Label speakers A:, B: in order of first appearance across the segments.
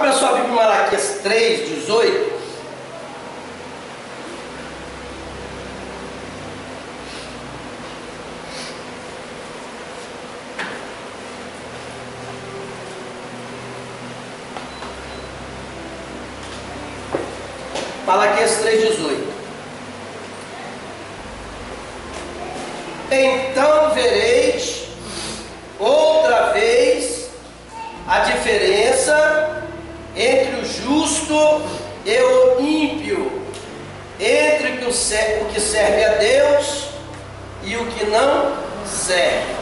A: Abra sua Bíblia em Malaquias 3:18. Malaquias 3:18. Então vereis outra vez a diferença entre o justo e o ímpio, entre o que serve a Deus e o que não serve.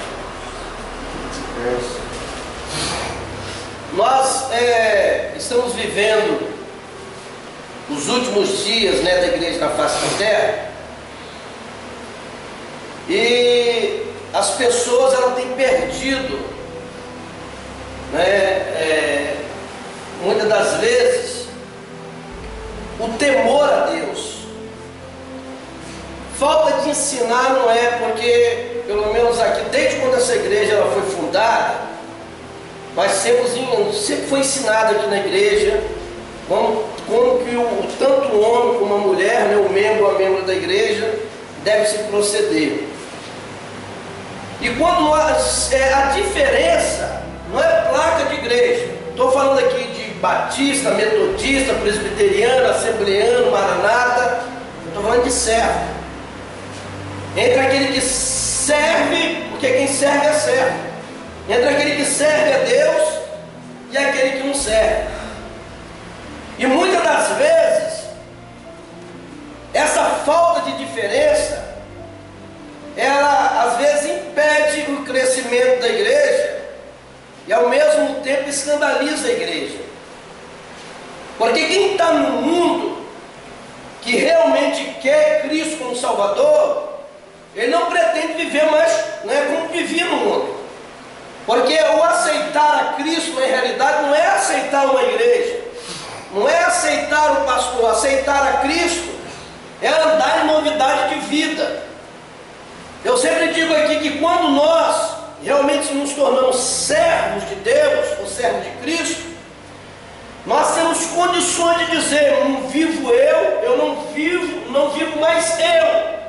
A: Nós estamos vivendo os últimos dias, da igreja na face da terra, e as pessoas têm perdido, muitas das vezes, o temor a Deus. Falta de ensinar não é, porque pelo menos aqui, desde quando essa igreja foi fundada, nós sempre foi ensinado aqui na igreja como que tanto o homem como a mulher, o membro da igreja, deve se proceder. E quando a diferença não é placa de igreja, estou falando aqui de batista, metodista, presbiteriano, assembleano, maranata, estou falando de servo. Entre aquele que serve, porque quem serve é servo, entre aquele que serve a Deus e aquele que não serve. E muitas das vezes, essa falta de diferença, ela às vezes impede o crescimento da igreja e ao mesmo tempo escandaliza a igreja. Porque quem está no mundo, que realmente quer Cristo como Salvador, ele não pretende viver mais como vivia no mundo. Porque o aceitar a Cristo, na realidade, não é aceitar uma igreja, não é aceitar o pastor. Aceitar a Cristo é andar em novidade de vida. Eu sempre digo aqui que quando nós realmente nos tornamos servos de Deus, ou servos de Cristo, nós temos condições de dizer: não vivo eu não vivo mais eu,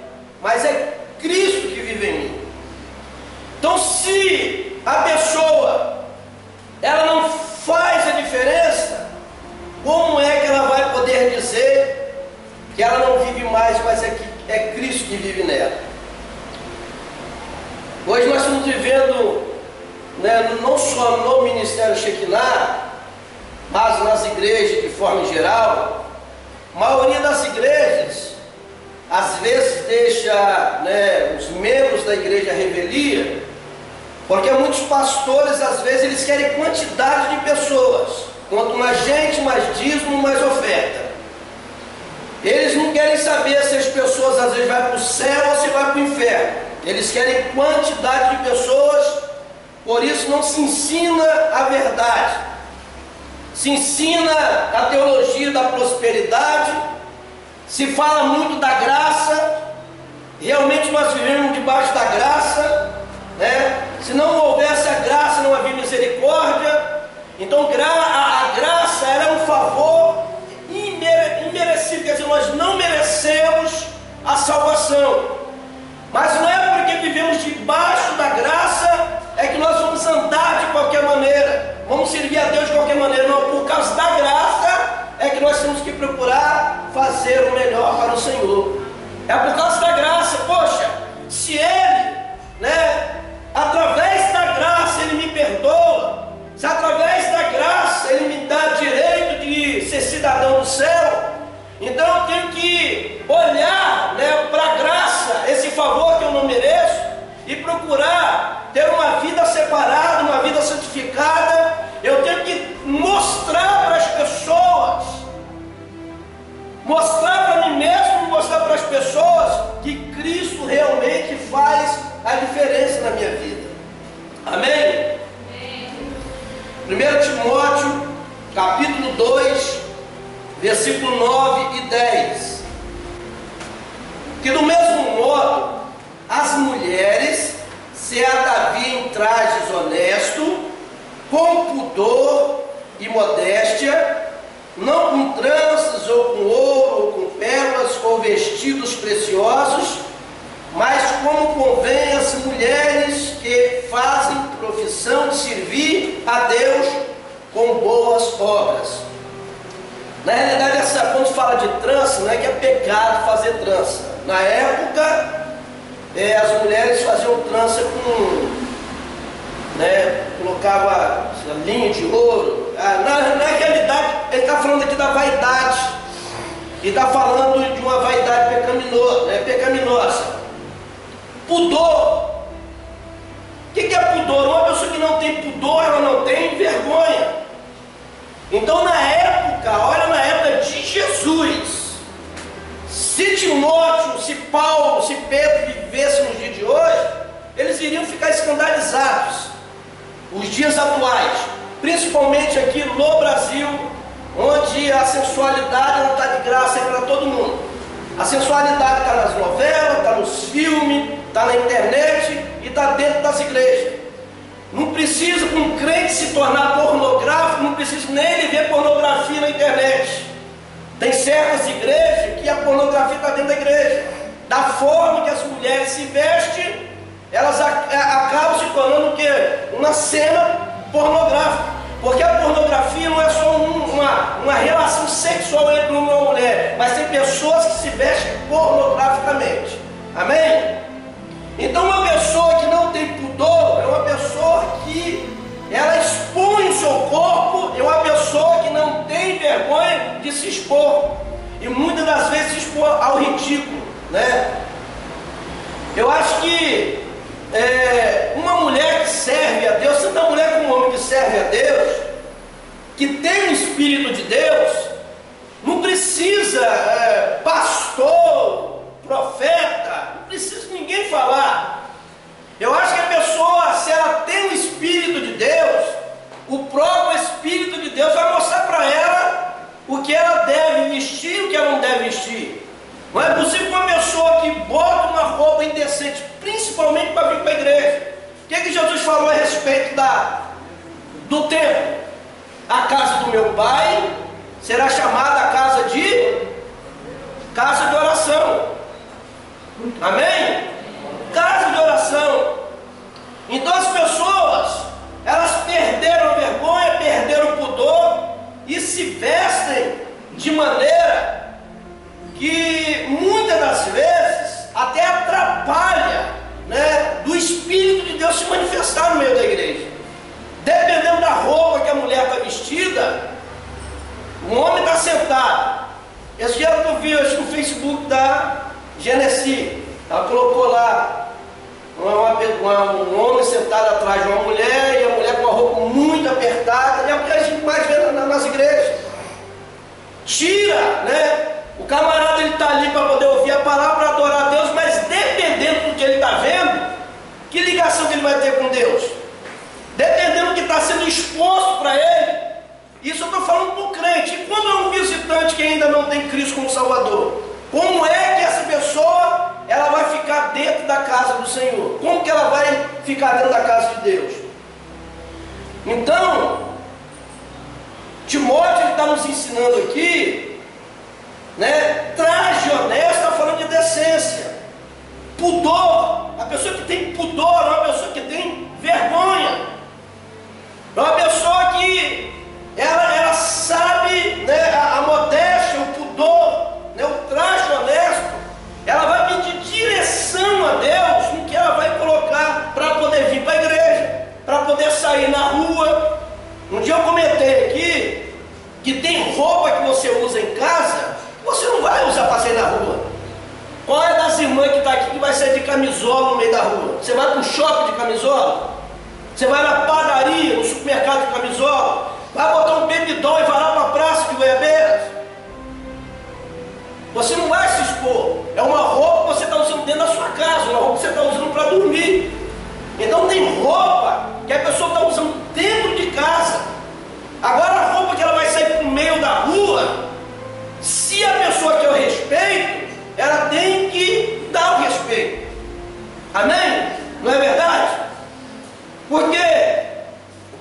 A: mas é Cristo que vive em mim. Então, se a pessoa ela não faz a diferença, como é que ela vai poder dizer que ela não vive mais, mas é Cristo que vive nela? Hoje nós estamos vivendo, não só no Ministério Shekinah, mas nas igrejas de forma geral. A maioria das igrejas, às vezes, deixa os membros da igreja à revelia, porque muitos pastores, às vezes, eles querem quantidade de pessoas. Quanto mais gente, mais dízimo, mais oferta. Eles não querem saber se as pessoas às vezes vão para o céu ou se vão para o inferno. Eles querem quantidade de pessoas, por isso não se ensina a verdade. Se ensina a teologia da prosperidade, se fala muito da graça. Realmente nós vivemos debaixo da graça, Se não houvesse a graça, não havia misericórdia. Então a graça era um favor imerecido, quer dizer, nós não merecemos a salvação. Mas não é porque vivemos debaixo da graça é que nós vamos andar de qualquer maneira, vamos servir a Deus de qualquer maneira. Não, por causa da graça é que nós temos que procurar fazer o melhor para o Senhor. É por causa da graça. Poxa, se Ele, através da graça Ele me perdoa, se através da graça Ele me dá direito de ser cidadão do céu, então eu tenho que olhar para a graça, esse favor que eu não mereço, e procurar ter uma vida separada, uma vida santificada. Eu tenho que mostrar para as pessoas, mostrar para mim mesmo, mostrar para as pessoas que Cristo realmente faz a diferença na minha vida. Amém? 1 Timóteo, capítulo 2, versículo 9 e 10. Que do mesmo modo, as mulheres se ataviam em trajes honestos, com pudor, e modéstia, não com tranças ou com ouro, ou com pérolas, ou vestidos preciosos, mas como convém às mulheres que fazem profissão de servir a Deus com boas obras. Na realidade, quando se fala de trança, não é que é pecado fazer trança. Na época, as mulheres faziam trança colocava linha de ouro. Na realidade, ele está falando aqui da vaidade, e está falando de uma vaidade pecaminosa. Pudor. O que é pudor? Uma pessoa que não tem pudor, ela não tem vergonha. Então, na época, olha, na época de Jesus, se Timóteo, se Paulo, se Pedro vivessem nos dias de hoje, eles iriam ficar escandalizados. Os dias atuais, principalmente aqui no Brasil, onde a sensualidade está de graça para todo mundo. A sensualidade está nas novelas, está nos filmes, está na internet e está dentro das igrejas. Não precisa um crente se tornar pornográfico, não precisa nem ele ver pornografia na internet. Tem certas igrejas que a pornografia está dentro da igreja. Da forma que as mulheres se vestem, elas acabam se tornando o quê? Uma cena pornográfica. Porque a pornografia não é só uma relação sexual entre uma mulher, mas tem pessoas que se vestem pornograficamente. Amém? Então, uma pessoa que não tem pudor é uma pessoa que ela expõe o seu corpo, é uma pessoa que não tem vergonha de se expor, e muitas das vezes se expor ao ridículo, né? Eu acho que uma mulher que serve a Deus, tanto a mulher como o homem que serve a Deus, que tem o Espírito de Deus, não precisa pastor, profeta, não precisa ninguém falar. Eu acho que a pessoa, se ela tem o Espírito de Deus, o próprio Espírito de Deus vai mostrar para ela o que ela deve vestir e o que ela não deve vestir. Não é possível que uma pessoa que bota uma roupa indecente, principalmente para vir para a igreja. O que Jesus falou a respeito do templo? A casa do meu pai será chamada a casa de oração. Amém? Casa de oração. Então as pessoas, elas perderam a vergonha, perderam o pudor e se vestem de maneira que muitas das vezes até atrapalha, né, do Espírito de Deus se manifestar no meio da igreja. Dependendo da roupa que a mulher está vestida, o homem está sentado. Esse dia eu vi no Facebook da Genesi, ela colocou lá um homem sentado atrás de uma mulher, e a mulher com a roupa muito apertada, e é o que a gente mais vê nas igrejas. Tira, né? O camarada ele está ali para poder ouvir a palavra, para adorar a Deus, mas dependendo do que ele está vendo, que ligação que ele vai ter com Deus? Dependendo do que está sendo exposto para ele. Isso eu estou falando para o crente. E quando é um visitante que ainda não tem Cristo como Salvador, como é que essa pessoa ela vai ficar dentro da casa do Senhor? Como que ela vai ficar dentro da casa de Deus? Então, Timóteo está nos ensinando aqui, né? Traje honesto, está falando de decência, pudor. A pessoa que tem pudor é uma pessoa que tem vergonha, é uma pessoa que ela sabe, né, a modéstia, o pudor, né, o traje honesto. Ela vai pedir direção a Deus no que ela vai colocar para poder vir para a igreja, para poder sair na rua. Um dia eu comentei aqui que tem roupa que você usa em casa, você não vai usar para sair na rua. Qual é das irmãs que está aqui que vai sair de camisola no meio da rua? Você vai para o shopping de camisola? Você vai na padaria, no supermercado de camisola? Vai botar um bebidão e vai lá para a praça de Goiabeiras? Você não vai se expor. É uma roupa que você está usando dentro da sua casa, uma roupa que você está usando para dormir. Então tem roupa que a pessoa está usando dentro de casa. Agora a roupa que ela vai sair para o meio da rua, se a pessoa quer o respeito, ela tem que dar o respeito. Amém? Não é verdade? Porque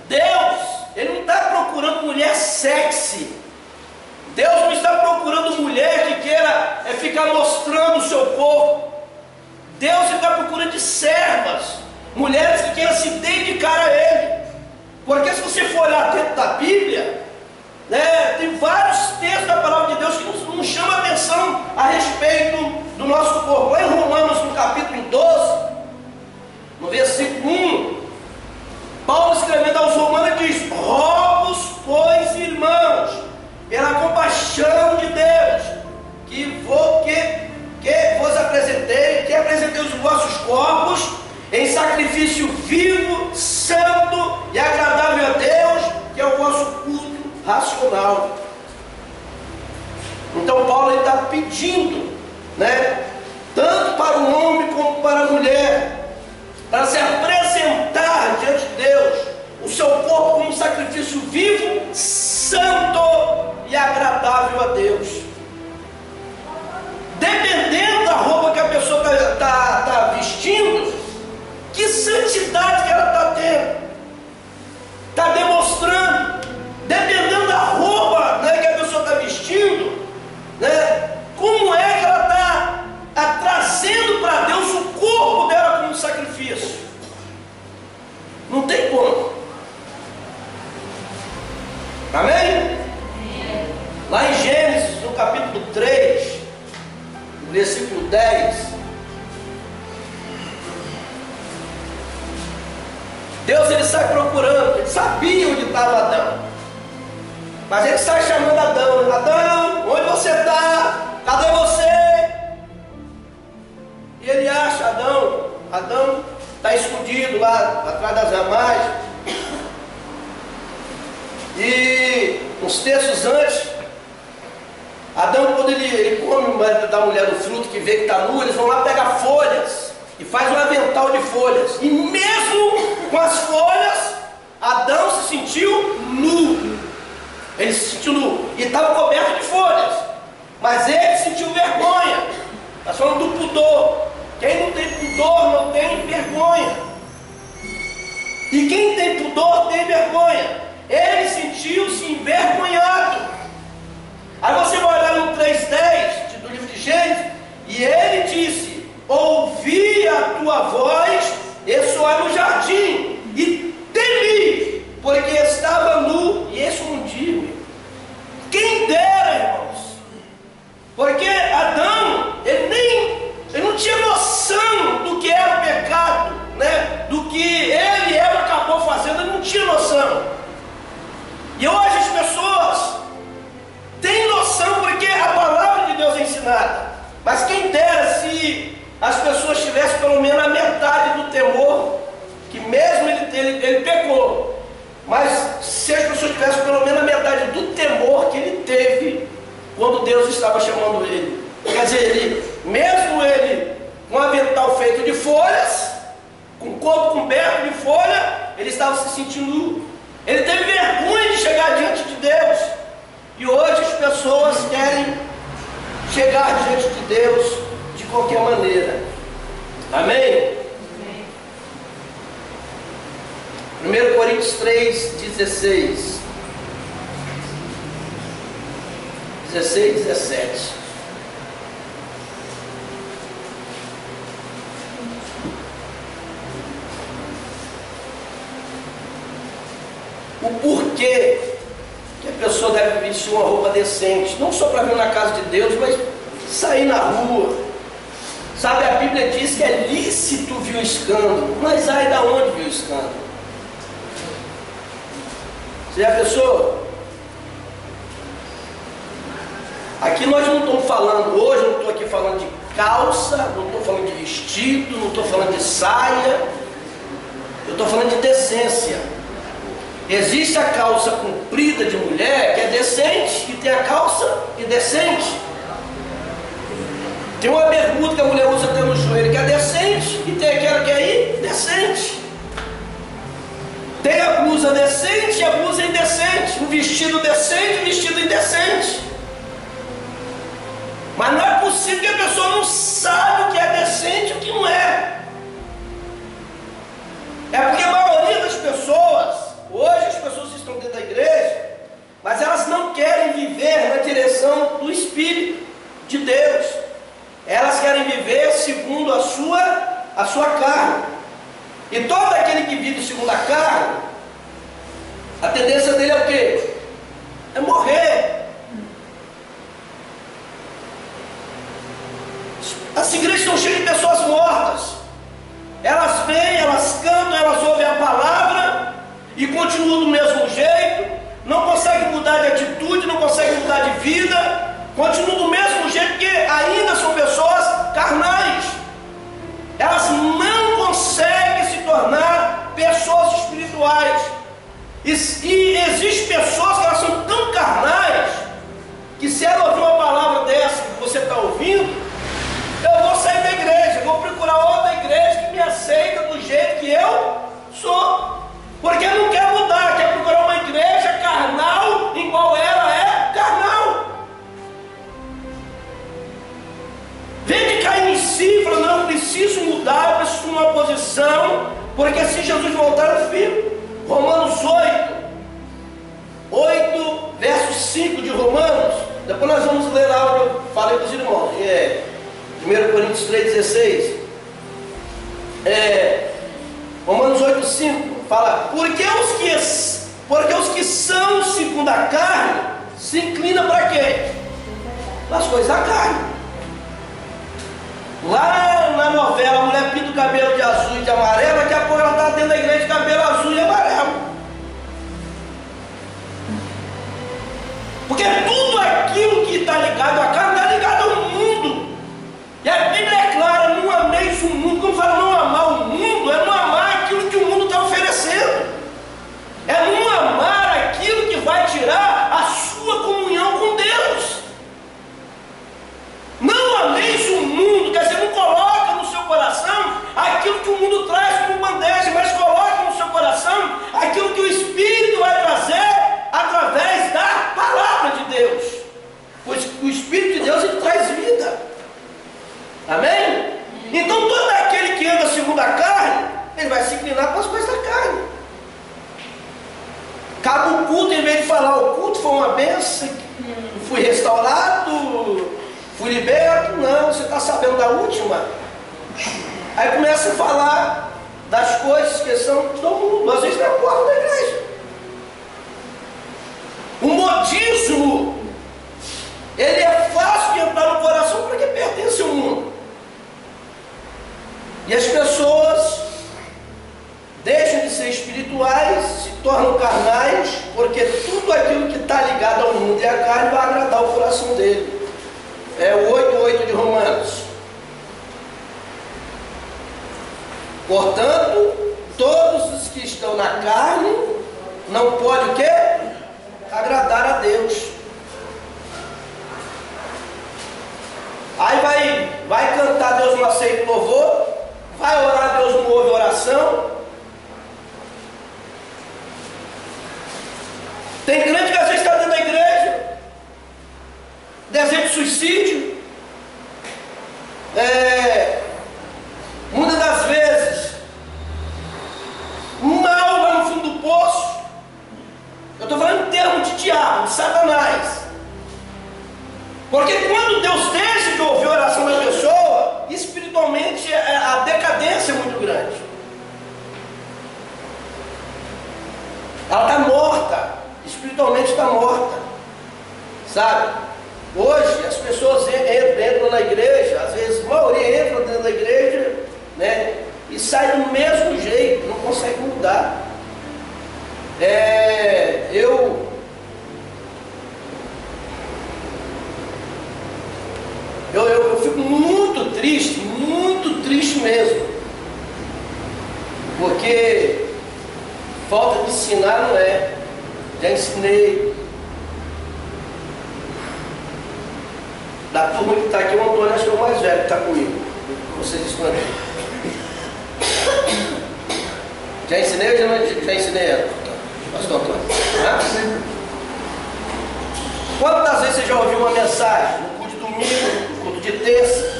A: Deus, Ele não está procurando mulher ficar mostrando o seu corpo. Deus está à procura de servas, mulheres que queiram se dedicar a Ele. Porque se você for olhar dentro da Bíblia, né, tem vários textos da palavra de Deus que nos chamam a atenção a respeito do nosso corpo. Lá em Romanos, no capítulo 12, no versículo 1, Paulo escrevendo aos Romanos diz: rogo-vos, pois, irmãos, pela compaixão de Deus, que vos apresentei, que apresentei os vossos corpos em sacrifício vivo, santo e agradável a Deus, que é o vosso culto racional. Então Paulo está pedindo, né, tanto para o homem como para a mulher, para se apresentar diante de Deus o seu corpo como um sacrifício vivo, santo e agradável a Deus. Dependendo da roupa que a pessoa está vestindo, que santidade que ela está tendo, está demonstrando. Dependendo da roupa, né, que a pessoa está vestindo, né, como é que ela está trazendo para Deus o corpo dela como sacrifício. Não tem como. Amém? Lá em Gênesis, no capítulo 3, versículo 10, Deus ele sai procurando, ele sabia onde estava Adão, mas ele sai chamando Adão: Adão, onde você está? Cadê você? E ele acha Adão está escondido lá atrás das ramagens. E uns textos antes, Adão, quando ele come da mulher do fruto, que vê que está nu, eles vão lá pegar folhas e faz um avental de folhas. E mesmo com as folhas, Adão se sentiu nu. Ele se sentiu nu e estava coberto de folhas, mas ele sentiu vergonha. Nós falamos do pudor. Quem não tem pudor não tem vergonha. E quem tem pudor tem vergonha. Ele sentiu-se envergonhado. Aí você vai olhar no 3:10 do livro de Gênesis, e ele disse: ouvi a tua voz, ressoar no jardim, e temi, porque estava nu e escondido. Quem dera, irmãos, porque Adão, ele não tinha noção do que era o pecado, né? Do que ele e Eva acabou fazendo, ele não tinha noção. E hoje as pessoas têm noção porque a palavra de Deus é ensinada. Mas quem dera se as pessoas tivessem pelo menos a metade do temor, que mesmo ele pecou, mas se as pessoas tivessem pelo menos a metade do temor que ele teve quando Deus estava chamando ele. Quer dizer, mesmo ele com um avental feito de folhas, com o corpo coberto de folha, ele estava se sentindo nu. Ele teve vergonha de chegar diante de Deus. E hoje as pessoas querem chegar diante de Deus de qualquer maneira. Amém? 1 Coríntios 3:16, 16, 17. O porquê que a pessoa deve vestir uma roupa decente, não só para vir na casa de Deus, mas sair na rua. Sabe, a Bíblia diz que é lícito vir o escândalo, mas ai da onde vir o escândalo? Você já pensou? Aqui nós não estamos falando, hoje eu não estou aqui falando de calça, não estou falando de vestido, não estou falando de saia, eu estou falando de decência. Existe a calça comprida de mulher que é decente, e tem a calça indecente. Tem uma bermuda que a mulher usa até no joelho que é decente, e tem aquela que é indecente. Tem a blusa decente e a blusa indecente, o vestido decente e o vestido indecente. Mas não é possível que a pessoa não saiba o que é decente e o que não é. É porque a maioria das pessoas, hoje as pessoas estão dentro da igreja, mas elas não querem viver na direção do Espírito de Deus. continua do mesmo jeito, não consegue mudar de atitude, não consegue mudar de vida, continua do mesmo jeito, porque ainda são pessoas carnais. Elas não conseguem se tornar pessoas espirituais. E existem pessoas que elas são tão carnais, que se ela ouvir uma palavra dessa que você está ouvindo, eu vou sair da igreja, vou procurar outra igreja que me aceita do jeito que eu sou. Porque não quer mudar, quer procurar uma igreja carnal, igual ela é carnal. Vem de cair em si, fala, não, eu preciso mudar, eu preciso tomar uma posição, porque se Jesus voltar, eu fico. Romanos 8, verso 5 de Romanos, depois nós vamos ler lá o que eu falei para os irmãos, 1 Coríntios 3,16, Romanos 8, 5, fala, porque os que são segundo a carne, se inclinam para quê? Nas coisas da carne. Lá na novela, a mulher pinta o cabelo de azul e de amarelo, daqui a pouco ela está dentro da igreja de cabelo azul e amarelo. Porque tudo aquilo que está ligado à carne está ligado ao mundo. E a Bíblia é clara, não ameis o mundo. Quando fala não amar o mundo, é não amar aquilo que o mundo está oferecendo. É não amar aquilo que vai tirar a sua comunhão com Deus. Não ameis o mundo, quer dizer, não coloca no seu coração aquilo que o mundo traz como bandeja, mas coloca no seu coração aquilo que o Espírito vai trazer através da palavra de Deus. Pois o Espírito de Deus, ele traz vida. Amém? Então todo aquele que anda segundo a carne, ele vai se inclinar para as coisas da carne. Acaba o culto, em vez de falar o culto foi uma bênção, fui restaurado, fui liberto, não, você está sabendo da última? Aí começa a falar das coisas que são do mundo, às vezes na porta da igreja. O modismo, ele é fácil de entrar no coração porque pertence ao mundo. E as pessoas deixam de ser espirituais, se tornam carnais, porque tudo aquilo que está ligado ao mundo e à carne vai agradar o coração dele. É o 8:8 de Romanos. Portanto, todos os que estão na carne não podem o quê? Agradar a Deus. Aí vai cantar, Deus não aceita o louvor, vai orar, Deus não ouve oração. Tem crente que às vezes está dentro da igreja, desejo de suicídio, muitas das vezes mal lá no fundo do poço. Eu estou falando em termos de diabo, de Satanás. Porque quando Deus deixa de ouvir a oração da pessoa, espiritualmente a decadência é muito grande. Ela está morta, espiritualmente está morta, sabe? Hoje as pessoas entram na igreja, às vezes a maioria entra dentro da igreja, né? E sai do mesmo jeito, não consegue mudar. Eu fico muito triste mesmo, porque falta de ensinar não é. Já ensinei. Da turma que está aqui, o Antônio acho que é o mais velho que está comigo. Vocês estão aqui. Já ensinei ou já ensinei ela? Pastor Antônio. Quantas vezes você já ouviu uma mensagem? No culto de domingo, no culto de terça.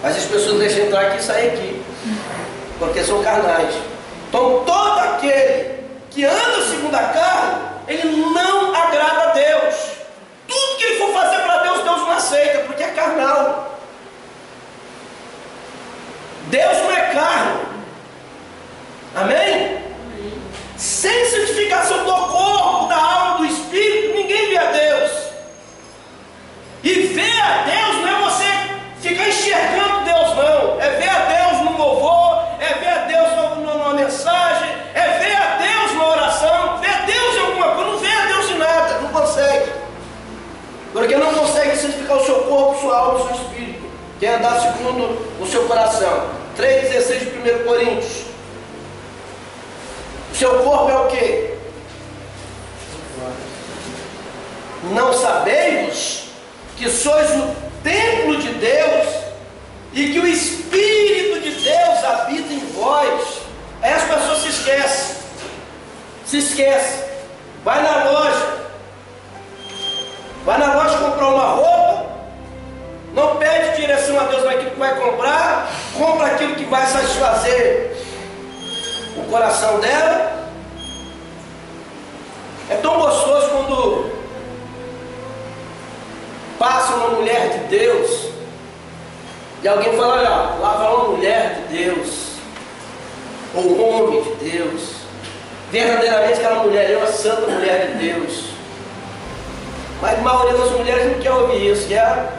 A: Mas as pessoas deixam entrar aqui e sair aqui, porque são carnais. Então todo aquele que anda segundo a carne, ele não agrada a Deus. Tudo que ele for fazer para Deus, Deus não aceita, porque é carnal. Deus não é carne. Amém? Sem santificação do corpo, da alma, do espírito, ninguém vê a Deus. E ver a Deus não é você ficar enxergando Deus, não. É ver a Deus no louvor, é ver a Deus numa mensagem. Seu corpo é o quê? Não sabeis que sois o templo de Deus e que o Espírito de Deus habita em vós? Aí as pessoas se esquecem. Se esquecem. Vai na loja comprar uma roupa, não pede direção a Deus naquilo que vai comprar, compra aquilo que vai satisfazer o coração dela. É tão gostoso quando passa uma mulher de Deus e alguém fala: olha, lá vai uma mulher de Deus, ou um homem de Deus. Verdadeiramente aquela mulher é uma santa mulher de Deus. Mas a maioria das mulheres não quer ouvir isso, quer?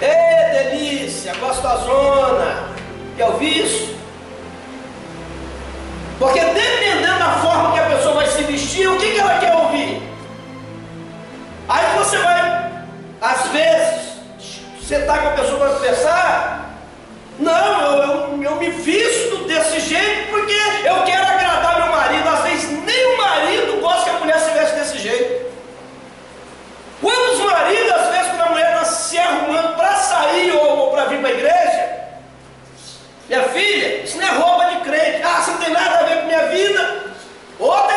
A: Ê, delícia, gostosona. Quer ouvir isso? Porque dependendo da forma que a pessoa vai se vestir, o que ela quer ouvir? Aí você vai, às vezes, você está com a pessoa para conversar. Não, eu me visto desse jeito porque eu quero agradar meu marido. Às vezes nem o marido gosta que a mulher se veste desse jeito. Quantos maridos, às vezes, quando a mulher está se arrumando para sair ou para vir para a igreja, minha filha, isso não é roupa de crente. Ah, você não tem nada a ver com minha vida. Outra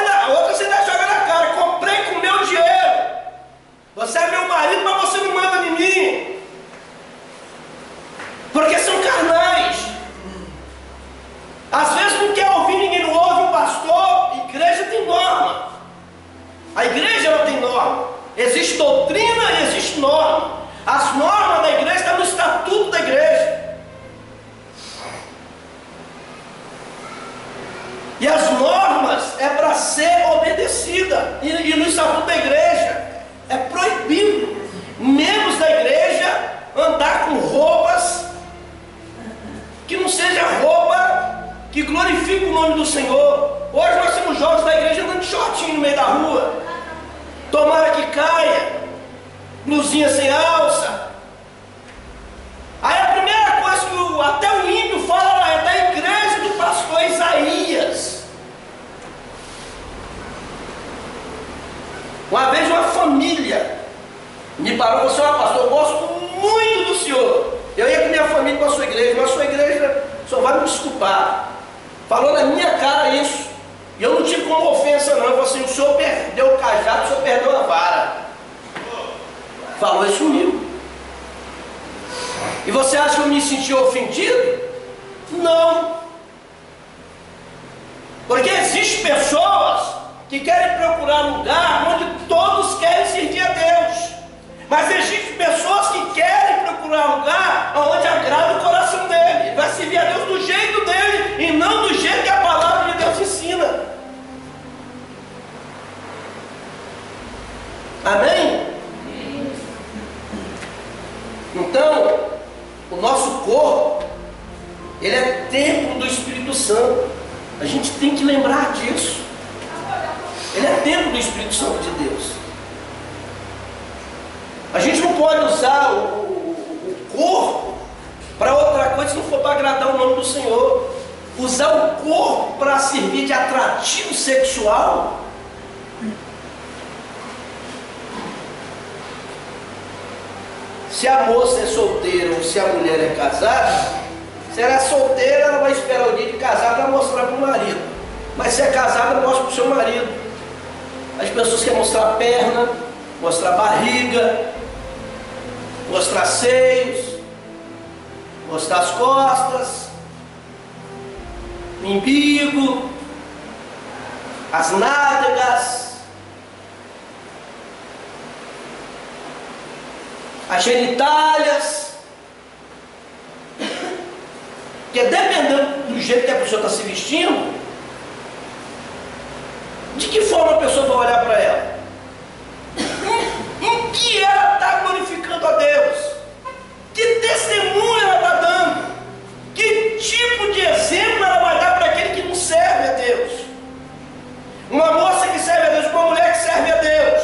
A: você ainda joga na cara: comprei com o meu dinheiro. Você é meu marido, mas você não manda em mim. Porque são carnais. Às vezes não quer ouvir, ninguém não ouve o pastor. Igreja tem norma. A igreja não tem norma. Existe doutrina e existe norma. As normas da igreja estão no estatuto da igreja. E as normas é para ser obedecida. E no estatuto da igreja é proibido membros da igreja andar com roupas que não seja roupa que glorifique o nome do Senhor. Hoje nós temos jovens da igreja andando de shortinho no meio da rua. Tomara que caia, blusinha sem alça. Aí a primeira coisa que até o ímpio fala lá é da igreja do pastor Isaías. Uma vez uma família me parou e falou assim: pastor, eu gosto muito do senhor. Eu ia com minha família para a sua igreja, mas a sua igreja só vai me desculpar. Falou na minha cara isso. E eu não tive como ofensa não. Eu falei assim: o senhor perdeu o cajado, o senhor perdeu a vara. Falou isso comigo. E você acha que eu me senti ofendido? Não. Porque existem pessoas que querem procurar lugar onde todos querem servir a Deus. Mas existem pessoas que querem procurar lugar onde agrada o coração dele. Vai servir a Deus do jeito dele e não do jeito que a palavra de Deus ensina. Amém? Então, o nosso corpo, ele é templo do Espírito Santo. A gente tem que lembrar disso. Ele é templo do Espírito Santo de Deus. A gente não pode usar o corpo para outra coisa se não for para agradar o nome do Senhor. Usar o corpo para servir de atrativo sexual. Se a moça é solteira ou se a mulher é casada, se ela é solteira, ela vai esperar o dia de casar para mostrar para o marido. Mas se é casada, mostra para o seu marido. As pessoas querem mostrar a perna, mostrar a barriga, mostrar seios, mostrar as costas, o umbigo, as nádegas, as genitálias. Porque dependendo do jeito que a pessoa está se vestindo, de que forma a pessoa vai olhar para ela? Em que ela está glorificando a Deus? Que testemunho ela está dando? Que tipo de exemplo ela vai dar para aquele que não serve a Deus? Uma moça que serve a Deus, uma mulher que serve a Deus,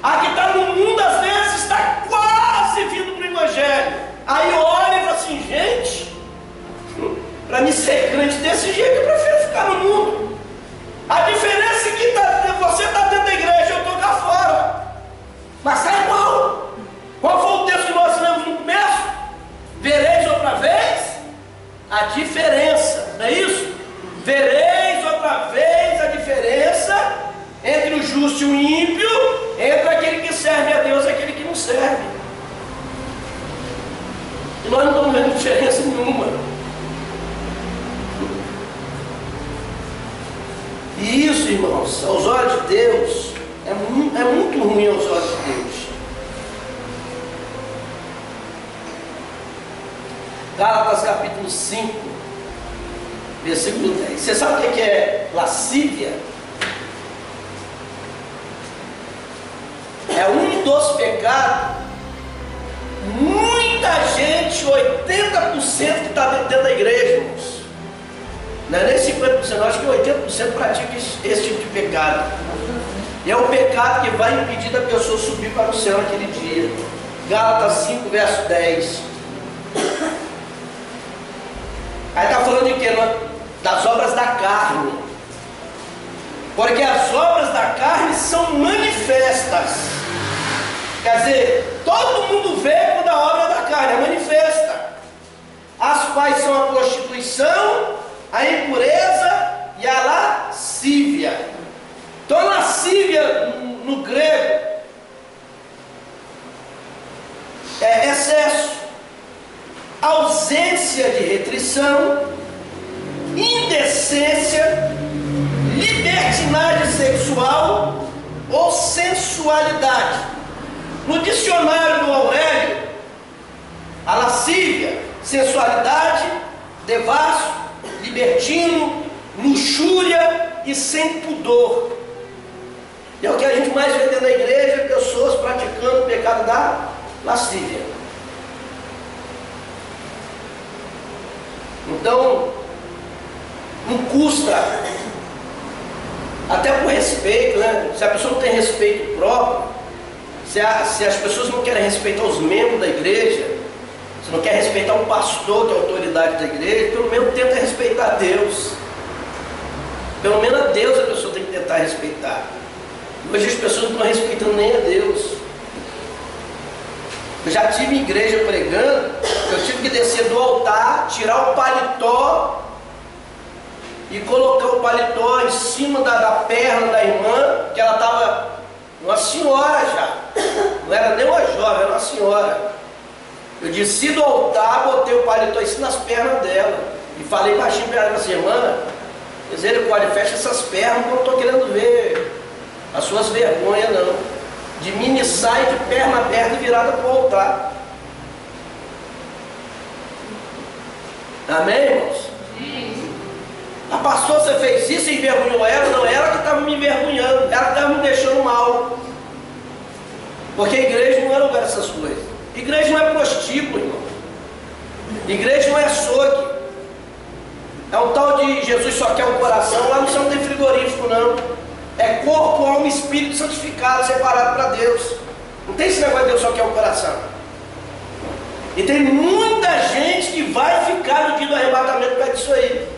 A: a que está no mundo às vezes está quase vindo para o Evangelho. Aí olha e fala assim: gente, para me ser crente desse jeito eu prefiro ficar no mundo. diferença, não é isso? Vereis outra vez a diferença entre o justo e o ímpio, entre aquele que serve a Deus e aquele que não serve. E nós não estamos vendo diferença nenhuma. E isso, irmãos, aos olhos de Deus, é muito ruim aos olhos de Deus. Gálatas capítulo 5, versículo 10. Você sabe o que é lascívia? É um dos pecados. Muita gente, 80% que está dentro da igreja, irmãos. Não é nem 50%, eu acho que 80% pratica esse tipo de pecado. E é o pecado que vai impedir da pessoa subir para o céu naquele dia. Gálatas 5, verso 10. Aí está falando de quê? Das obras da carne. Porque as obras da carne são manifestas. Quer dizer, todo mundo vê quando a obra da carne é manifesta. As quais são a prostituição, a impureza e a lascívia. Então a lascívia no grego é excesso, ausência de restrição, indecência, libertinagem sexual ou sensualidade. No dicionário do Aurélio, a lascívia, sensualidade, devasso, libertino, luxúria e sem pudor. E é o que a gente mais vê dentro da igreja, pessoas praticando o pecado da lascívia. Então, não custa, até por respeito, né? Se a pessoa não tem respeito próprio, se as pessoas não querem respeitar os membros da igreja, se não quer respeitar o pastor, que é a autoridade da igreja, pelo menos tenta respeitar Deus. Pelo menos a Deus a pessoa tem que tentar respeitar. Hoje as pessoas não estão respeitando nem a Deus. Eu já tive em igreja pregando, eu tive que descer do altar, tirar o paletó e colocar o paletó em cima da perna da irmã, que ela estava uma senhora já, não era nem uma jovem, era uma senhora. Eu desci do altar, botei o paletó em cima das pernas dela e falei baixinho para ela, assim, irmã, misericórdia, fecha essas pernas, porque eu não estou querendo ver as suas vergonhas não. De mim sai de perna aberta e virada para o altar. Amém, irmãos? Sim. A pastora, você fez isso e envergonhou ela? Não, ela que estava me envergonhando, ela que estava me deixando mal. Porque a igreja não é lugar dessas coisas. Igreja não é prostíbulo, irmão. Igreja não é açougue. É um tal de Jesus só quer o coração. Lá no céu não tem frigorífico, não. É corpo, alma e espírito santificado, separado para Deus. Não tem esse negócio de Deus só quer o coração. E tem muita gente que vai ficar no dia do arrebatamento por causa disso aí.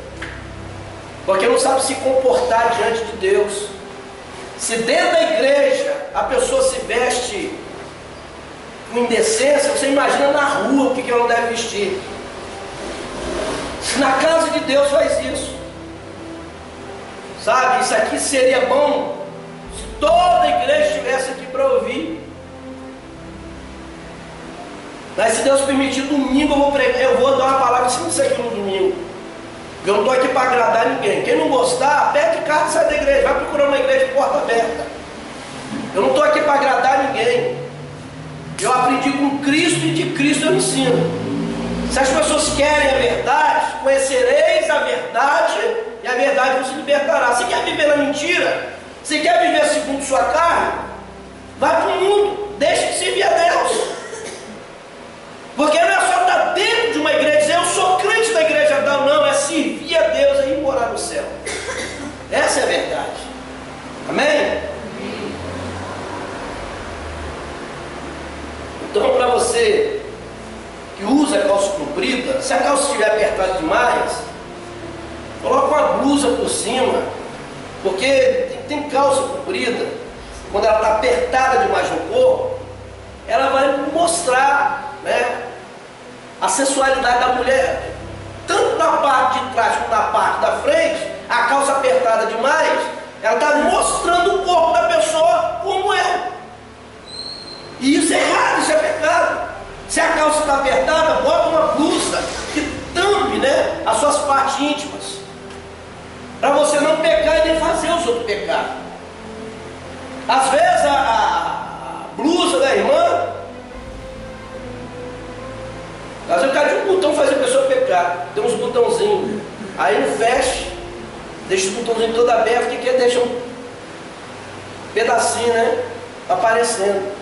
A: Porque não sabe se comportar diante de Deus. Se dentro da igreja a pessoa se veste com indecência, você imagina na rua o que ela não deve vestir. Na casa de Deus faz isso. Sabe, isso aqui seria bom se toda a igreja estivesse aqui para ouvir. Mas se Deus permitir, domingo eu vou pregar, eu vou dar uma palavra em cima disso aqui no domingo. Eu não estou aqui para agradar ninguém. Quem não gostar, pega carta e sai da igreja, vai procurar uma igreja de porta aberta. Eu não estou aqui para agradar ninguém. Eu aprendi com Cristo e de Cristo eu ensino. Se as pessoas querem a verdade, conhecereis a verdade e a verdade vos libertará. Você quer viver na mentira? Você quer viver segundo sua carne? Vai para o mundo, deixa de servir a Deus. Porque não é só estar dentro de uma igreja e dizer eu sou crente da igreja tal, não, é servir a Deus e ir morar no céu. Essa é a verdade. Amém? Então, para você que usa calça comprida, se a calça estiver apertada demais, coloca uma blusa por cima, porque tem calça comprida, quando ela está apertada demais no corpo, ela vai mostrar, né, a sensualidade da mulher, tanto na parte de trás como na parte da frente, a calça apertada demais, ela está mostrando o corpo da pessoa como é. E isso é errado, isso é pecado. Se a calça está apertada, bota uma blusa que tampe, né, as suas partes íntimas, para você não pecar e nem fazer os outros pecar. Às vezes a blusa da irmã, às vezes cada um botão faz a pessoa pecar. Tem uns botãozinhos, aí não fecha, deixa o botãozinho todo aberto, que quer deixar um pedacinho, né, aparecendo.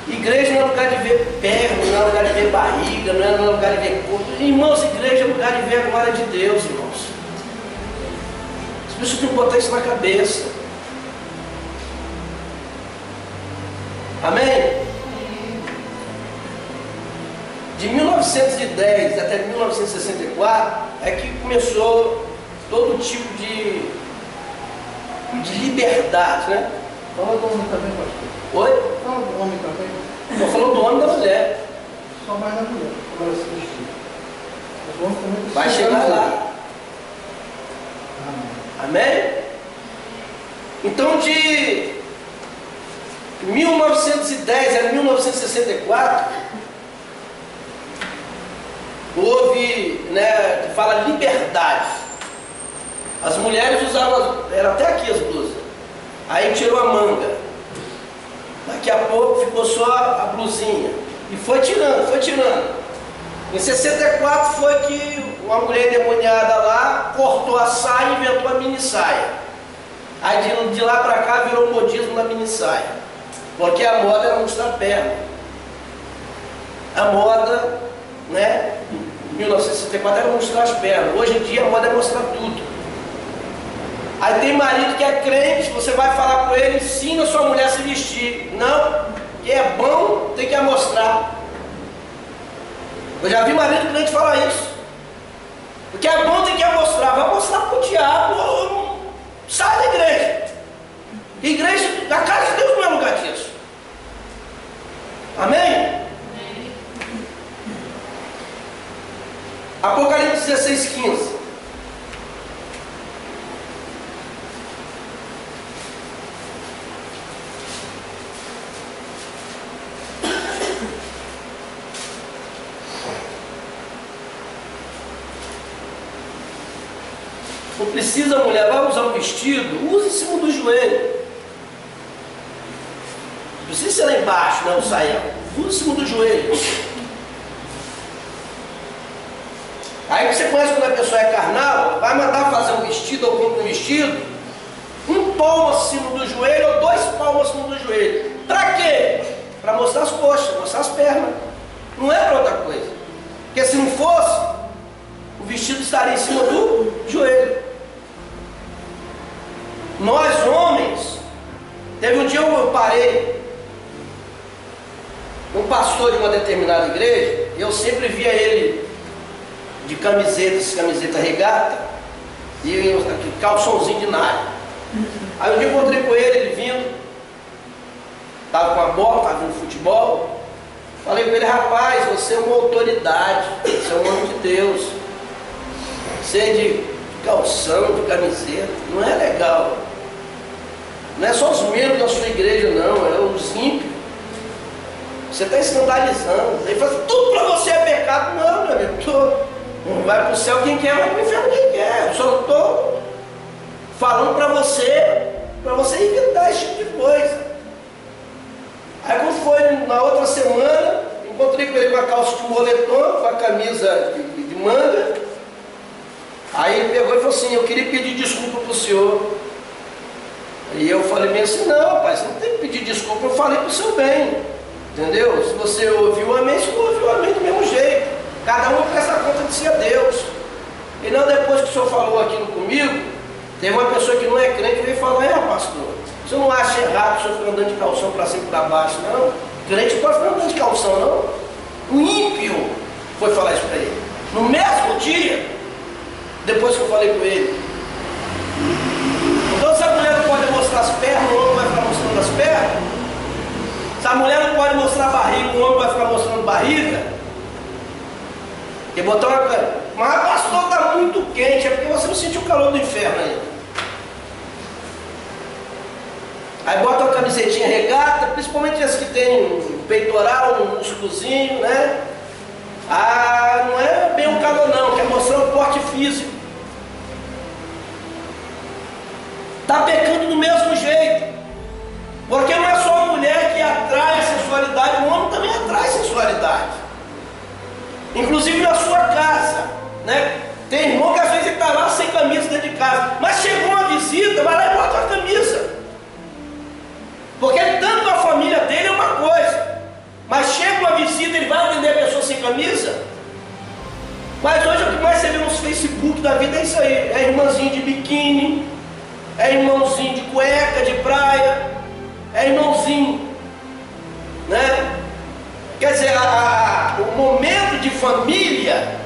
A: Igreja não é lugar de ver perna, não é lugar de ver barriga, não é lugar de ver corpo. Irmãos, igreja é lugar de ver a glória de Deus, irmãos. As pessoas têm que botar isso na cabeça. Amém? De 1910 até 1964 é que começou todo tipo de liberdade, né?
B: Fala do homem também, pastor.
A: Oi?
B: Fala do homem também.
A: Estou falando do homem e da mulher.
B: Só mais da mulher, agora se vestir. Os homens também precisam
A: Vai chegar lá.
B: Amém.
A: Amém? Então de 1910 a 1964 houve, né, que fala liberdade. As mulheres usavam, era até aqui as blusas. Aí tirou a manga. Daqui a pouco ficou só a blusinha. E foi tirando, foi tirando. Em 64 foi que uma mulher endemoniada lá cortou a saia e inventou a mini saia. Aí de lá para cá virou modismo da mini saia. Porque a moda era mostrar a perna. A moda, né, em 1964 era mostrar as pernas. Hoje em dia a moda é mostrar tudo. Aí tem marido que é crente, você vai falar com ele, ensina a sua mulher a se vestir. Não, que é bom, tem que mostrar. Eu já vi marido crente falar isso. O que é bom tem que mostrar. Vai mostrar para o diabo, sai da igreja. Igreja, a casa de Deus não é lugar disso. Amém? Apocalipse 16, 15. Não precisa, mulher, vai usar um vestido, use em cima do joelho. Não precisa ser lá embaixo, não, o saião. Use em cima do joelho. Aí você conhece quando a pessoa é carnal, vai mandar fazer um vestido ou compra um vestido, um palmo acima do joelho ou 2 palmos acima do joelho. Para quê? Para mostrar as coxas, mostrar as pernas. Não é para outra coisa. Porque se não fosse, o vestido estaria em cima do joelho. Nós homens, teve um dia eu parei, um pastor de uma determinada igreja, e eu sempre via ele de camiseta regata e calçãozinho de nylon. Aí um dia eu encontrei com ele vindo, estava com a bola, estava no futebol. Falei com ele, rapaz, você é uma autoridade, você é um homem de Deus, você é de calção, de camiseta, não é legal. Não é só os membros da sua igreja, não, é os ímpios. Você está escandalizando. Ele fala, tudo para você é pecado. Não, meu amigo, não vai para o céu quem quer, vai para o inferno quem quer. Eu só estou falando para você evitar esse tipo de coisa. Aí quando foi na outra semana, encontrei com ele com a calça de moletom, com a camisa de manga. Aí ele pegou e falou assim, eu queria pedir desculpa para o senhor. E eu falei bem assim, não, rapaz, você não tem que pedir desculpa, eu falei para o seu bem, entendeu? Se você ouviu amém, se não ouviu amém do mesmo jeito, cada um presta conta de si a Deus. E não, depois que o senhor falou aquilo comigo, teve uma pessoa que não é crente que veio falar, pastor, você não acha errado o senhor ficar andando de calção para cima e para baixo, não? Crente não pode ficar andando de calção, não? O ímpio foi falar isso para ele, no mesmo dia, depois que eu falei com ele. Então se a mulher não pode mostrar as pernas, o homem vai ficar mostrando as pernas. Se a mulher não pode mostrar a barriga, o homem vai ficar mostrando barriga. E botar Mas pastor, está muito quente, é porque você não sentiu o calor do inferno ainda. Aí bota uma camisetinha regata, principalmente as que tem um peitoral, um musculozinho, né? Ah, não é bem um calor não, quer mostrar um porte físico. Está pecando do mesmo jeito. Porque não é só a mulher que atrai a sensualidade, o homem também atrai a sensualidade. Inclusive na sua casa, né? Tem irmão que às vezes ele está lá sem camisa dentro de casa, mas chegou uma visita, vai lá e bota uma camisa. Porque tanto a família dele é uma coisa, mas chega uma visita, ele vai atender a pessoa sem camisa. Mas hoje o que mais você vê nos Facebook da vida é isso aí, é irmãzinho de biquíni, é irmãozinho de cueca, de praia, é irmãozinho, né? Quer dizer, o momento de família,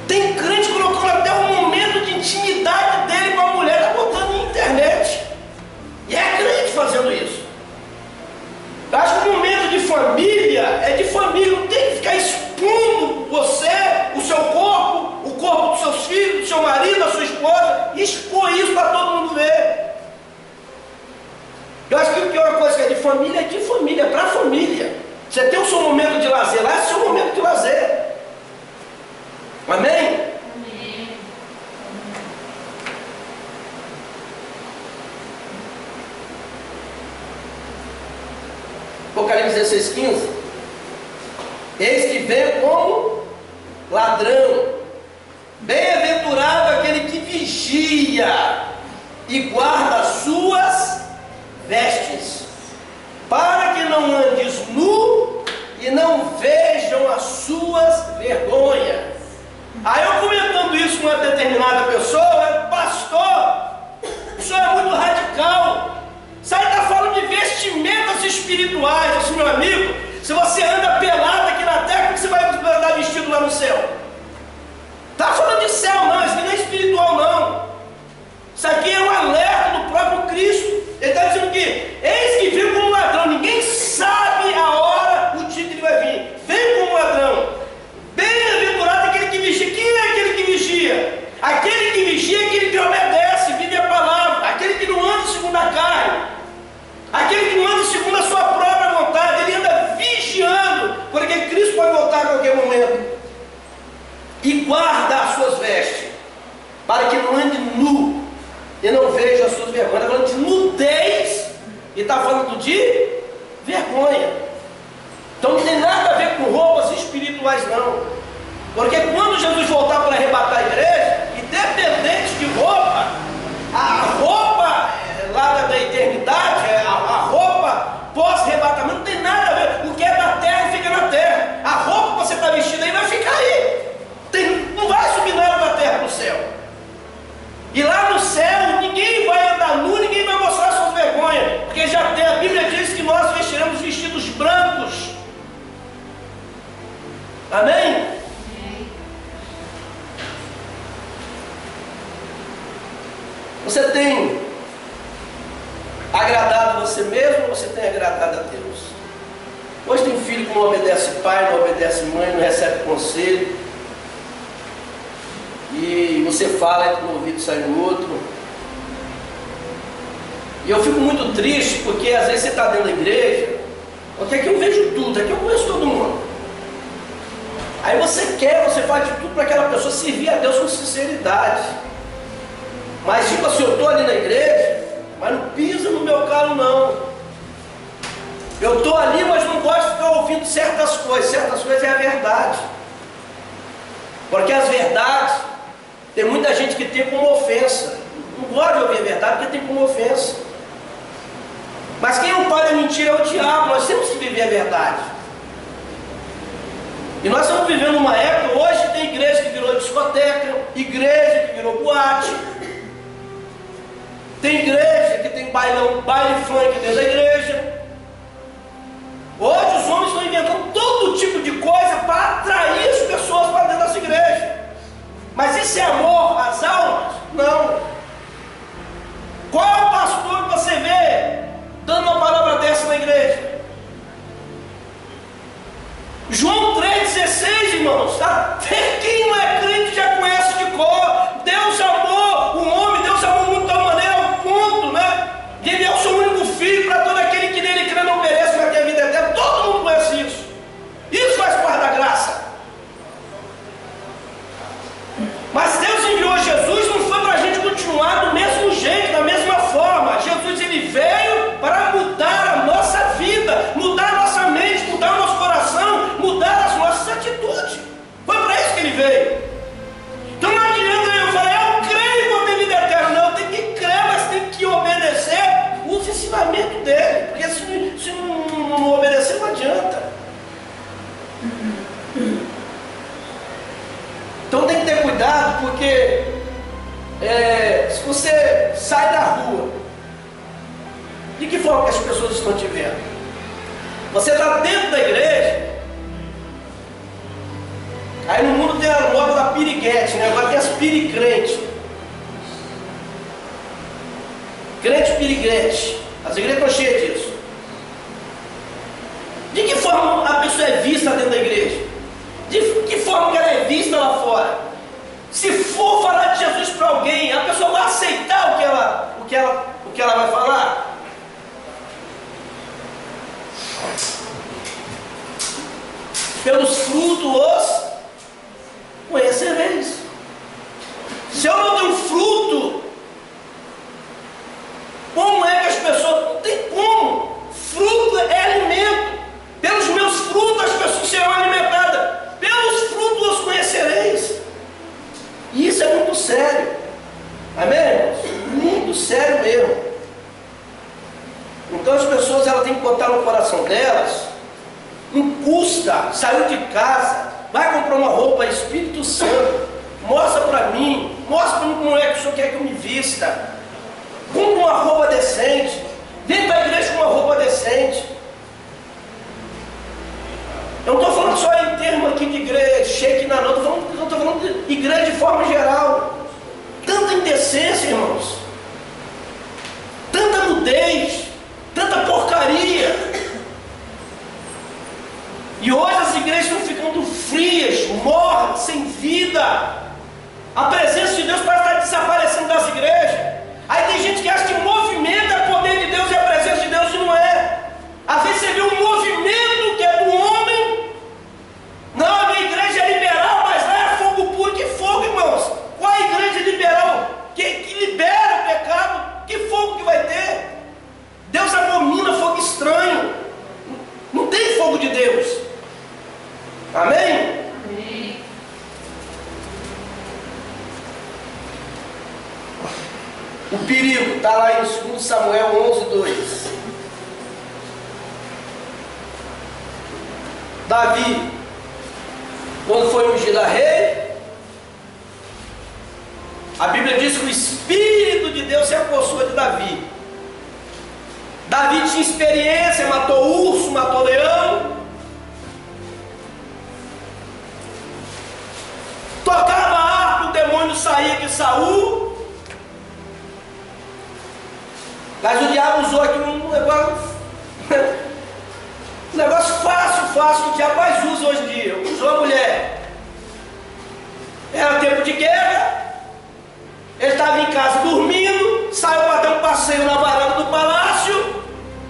A: tem crente colocando até o momento de intimidade dele com a mulher, está botando na internet. E é crente fazendo isso. Eu acho que o momento de família é de família, não tem que ficar expondo você, o seu corpo, o corpo dos seus filhos, do seu marido, da sua esposa, e expor isso para todo mundo ver. Eu acho que uma coisa que é de família, é para a família. Você tem o seu momento de lazer lá, é o seu momento de lazer. Amém? Amém. Apocalipse 16:15. Eis que vem como ladrão. Bem-aventurado aquele que vigia e guarda as suas vestes, para que não andes nu e não vejam as suas vergonhas. Aí eu comentando isso com uma determinada pessoa, pastor, o senhor é muito radical, sai da falando de vestimentas espirituais. Eu disse, meu amigo, se você anda pelado aqui na terra, como que você vai andar vestido lá no céu? Está falando de céu não, isso aqui não é espiritual não. Isso aqui é um alerta do próprio Cristo. Ele está dizendo que eis que vem como um ladrão, ninguém sabe a hora, o dia que ele vai vir. Vem como um ladrão. Bem-aventurado aquele que vigia. Quem é aquele que vigia? Aquele que vigia é aquele que obedece, vive a palavra. Aquele que não anda segundo a carne. Aquele que não anda segundo a sua própria vontade. Ele anda vigiando, porque Cristo pode voltar a qualquer momento. E guarda as suas vestes, para que não ande nu e não veja as suas vergonhas. Está falando de nudez e está falando de vergonha. Então não tem nada a ver com roupas espirituais não. Porque quando Jesus voltar para arrebatar a igreja, independente de roupa, a roupa lá da eternidade, a roupa pós-arrebatamento, não tem nada a ver. O que é da terra fica na terra. A roupa que você está vestindo aí vai ficar aí. Não vai subir nada da terra para o céu. E lá no céu ninguém vai andar nu, ninguém vai mostrar suas vergonhas, porque já tem, a Bíblia diz que nós vestiremos vestidos brancos. Amém? Você tem agradado você mesmo ou você tem agradado a Deus? Hoje tem filho que não obedece pai, não obedece mãe, não recebe conselho. E você fala, entra no ouvido e sai no outro. E eu fico muito triste, porque às vezes você está dentro da igreja, porque aqui eu vejo tudo, aqui eu conheço todo mundo. Aí você faz de tudo para aquela pessoa servir a Deus com sinceridade. Mas tipo assim, eu estou ali na igreja, mas não pisa no meu calo não. Eu estou ali, mas não gosto de ficar ouvindo certas coisas é a verdade. Porque as verdades, tem muita gente que tem como ofensa. Não gosta de ouvir a verdade porque tem como ofensa. Mas quem é o pai da mentira é o diabo. Nós temos que viver a verdade. E nós estamos vivendo uma época, hoje tem igreja que virou discoteca, igreja que virou boate, tem igreja que tem baile funk dentro da igreja. Hoje os homens estão inventando todo tipo de coisa para atrair as pessoas para dentro dessa igreja. Mas isso é amor às almas? Não. Qual é o pastor que você vê dando uma palavra dessa na igreja? João 3,16, irmãos. Até quem não é crente já conhece você sai da rua, de que forma que as pessoas estão te vendo? Você está dentro da igreja, aí no mundo tem a moda da piriguete, né? Agora tem as piricrentes. Crente piriguete. As igrejas estão cheias disso. De que forma a pessoa é vista dentro da igreja? De que forma que ela é vista lá fora? Se for falar de Jesus para alguém, a pessoa vai aceitar o que ela vai falar? Pelos frutos os conhecereis. Se eu não tenho fruto, como é que as pessoas... Não tem como. Fruto é alimento. Pelos meus frutos as pessoas serão alimentadas. Pelos frutos os conhecereis. E isso é muito sério. Amém, irmãos? Muito sério mesmo. Então as pessoas elas têm que botar no coração delas. Não custa. Saiu de casa, vai comprar uma roupa, Espírito Santo. Mostra para mim. Mostra para mim como é que o Senhor quer que eu me vista. Compre uma roupa decente. Vem para a igreja com uma roupa decente. Eu não estou falando só em termos aqui de igreja, shake na não, estou falando de igreja de forma geral. Tanta indecência, irmãos. Tanta nudez. Tanta porcaria. E hoje as igrejas estão ficando frias, mortas, sem vida. A presença de Deus parece estar desaparecendo das igrejas. Aí tem gente que acha que movimento é o poder de Deus e a presença de Deus, e não é. Às vezes você vê um movimento que é do homem. Não, a minha igreja é liberal, mas lá é fogo puro. Que fogo, irmãos? Qual é a igreja liberal que libera o pecado? Que fogo que vai ter? Deus abomina fogo estranho. Não tem fogo de Deus. Amém?
C: Amém.
A: O perigo está lá em 2 Samuel 11:2. Davi, quando foi ungido a rei, a Bíblia diz que o Espírito de Deus se apossou de Davi. Davi tinha experiência, matou urso, matou leão, tocava harpa, o demônio saía de Saul. Mas o diabo usou aqui um negócio fácil que o diabo mais usa hoje em dia. Usou a mulher. Era tempo de guerra. Ele estava em casa dormindo. Saiu para dar um passeio na varanda do palácio.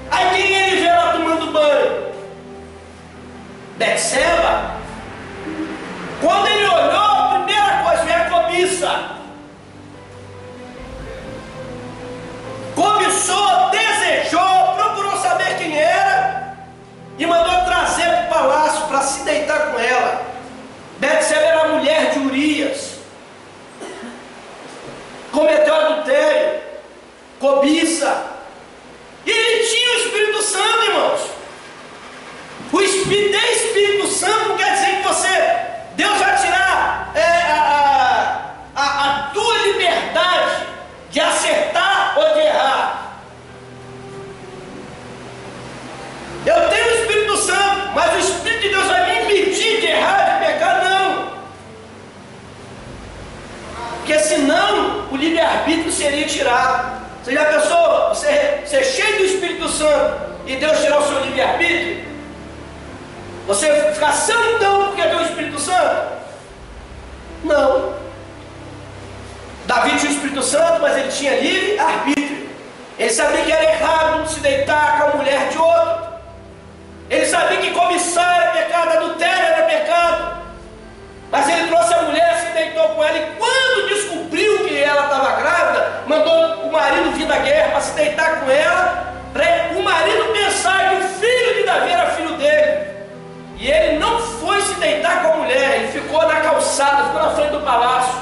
A: Aí quem ele vê lá tomando banho? Betseba. Quando ele olhou, a primeira coisa veio a cobiça. Cobiçou, desejou, procurou saber quem era e mandou trazer para o palácio para se deitar com ela. Betseba era a mulher de Urias. Cometeu adultério, cobiça. E ele tinha o Espírito Santo, irmãos. O Espírito Santo não quer dizer que Deus vai tirar a tua liberdade de acertar ou de errar. Eu tenho o Espírito Santo, mas o Espírito de Deus vai me impedir de errar, de pecar? Não. Porque senão o livre-arbítrio seria tirado. Você já pensou? Você é cheio do Espírito Santo e Deus tirar o seu livre-arbítrio? Você ficar santão porque tem o Espírito Santo? Não. Davi tinha o Espírito Santo, mas ele tinha livre-arbítrio. Ele sabia que era errado se deitar com a mulher de outro. Ele sabia que cobiçar era pecado, adultério era pecado. Mas ele trouxe a mulher, se deitou com ela, e quando descobriu que ela estava grávida, mandou o marido vir da guerra para se deitar com ela, para o marido pensar que o filho de Davi era filho dele. E ele não foi se deitar com a mulher, ele ficou na calçada, ficou na frente do palácio.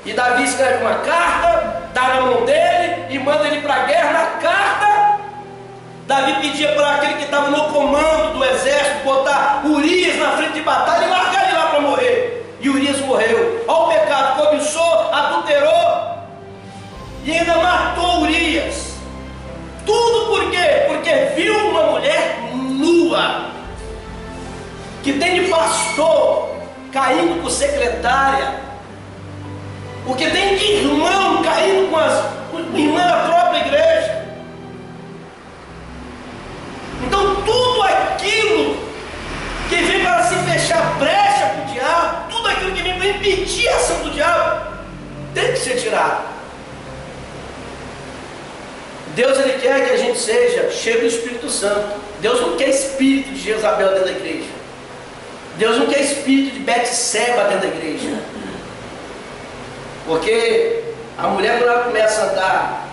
A: E Davi escreve uma carta, dá na mão dele e manda ele para a guerra. Na carta, Davi pedia para aquele que estava no comando do exército botar Urias na frente de batalha e largar ele lá para morrer. E Urias morreu. Olha o pecado, cobiçou, adulterou. que tem de pastor caindo com secretária, o que tem de irmão caindo com irmã da própria igreja. Então tudo aquilo que vem para se fechar brecha para o diabo, tudo aquilo que vem para impedir a ação do diabo, tem que ser tirado. Deus, Ele quer que a gente seja cheio do Espírito Santo. Deus não quer espírito de Jezabel dentro da igreja. Deus não quer espírito de Betseba dentro da igreja. Porque a mulher, quando ela começa a andar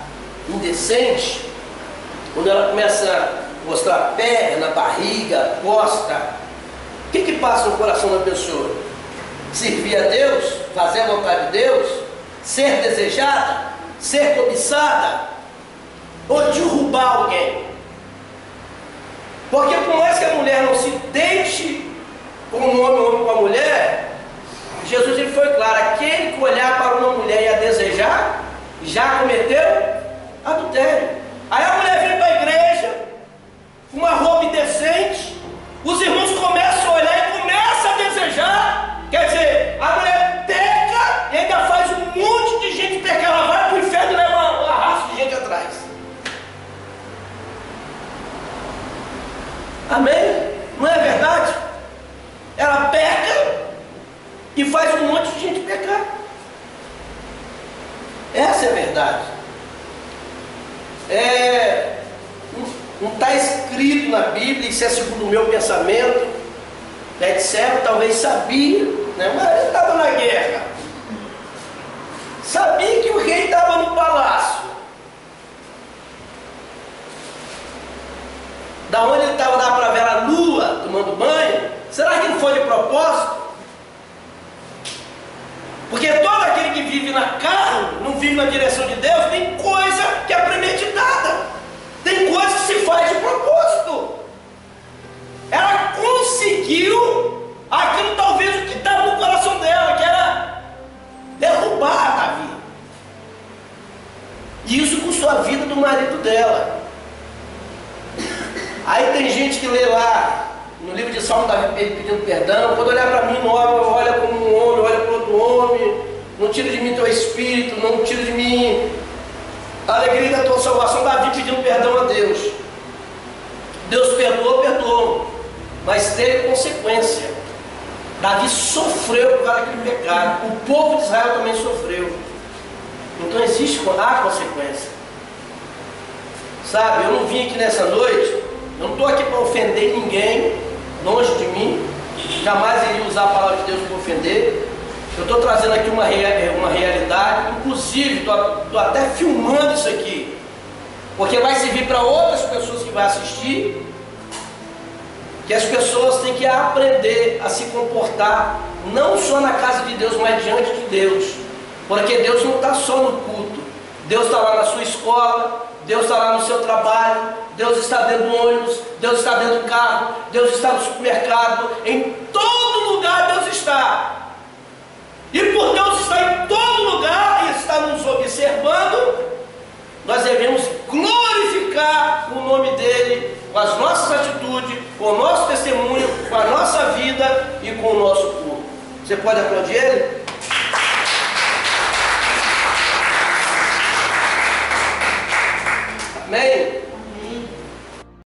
A: indecente, quando ela começa a mostrar a perna, barriga, costa, o que passa no coração da pessoa? Servir a Deus, fazer a vontade de Deus, ser desejada, ser cobiçada, ou derrubar alguém. Porque por mais que a mulher não se deite com um homem, o homem com a mulher, Jesus ele foi claro: aquele que olhar para uma mulher e a desejar, já cometeu adultério. Aí a mulher vem para a igreja, com uma roupa indecente, os irmãos começam a olhar e começam a desejar. Quer dizer, a mulher peca e ainda faz um monte de gente pecar. Ela vai para o inferno e leva uma raça de gente atrás. Amém? Não é verdade? Ela peca e faz um monte de gente pecar. Essa é a verdade. Não está escrito na Bíblia, isso é segundo o meu pensamento. Betseba talvez sabia, né? Mas ele estava na guerra. Sabia que o rei estava no palácio. Da onde ele estava, dava para ver ela nua, tomando banho. Será que não foi de propósito? Porque todo aquele que vive na carne, não vive na direção de Deus, tem coisa que é premeditada. Tem coisa que se faz de propósito. Ela conseguiu aquilo, talvez o que estava no coração dela, que era derrubar Davi. E isso custou a vida do marido dela. Aí tem gente que lê lá no livro de Salmo, Davi pedindo perdão. Quando olhar para mim, não olha como um homem, olha para outro homem. Não tira de mim teu espírito, não tira de mim a alegria da tua salvação. Davi pedindo perdão a Deus. Deus perdoou, mas teve consequência. Davi sofreu por causa daquele pecado. O povo de Israel também sofreu. Então existe a consequência. Sabe, eu não vim aqui nessa noite, eu não estou aqui para ofender ninguém, longe de mim. Jamais iria usar a palavra de Deus para ofender. Eu estou trazendo aqui uma realidade. Inclusive, estou até filmando isso aqui, porque vai servir para outras pessoas que vão assistir. Que as pessoas têm que aprender a se comportar, não só na casa de Deus, mas diante de Deus. Porque Deus não está só no culto. Deus está lá na sua escola, Deus está lá no seu trabalho, Deus está dentro do ônibus, Deus está dentro do carro, Deus está no supermercado. Em todo lugar Deus está. E por Deus estar em todo lugar e estar nos observando, nós devemos glorificar o nome dEle com as nossas atitudes, com o nosso testemunho, com a nossa vida e com o nosso corpo. Você pode aplaudir Ele? Amém?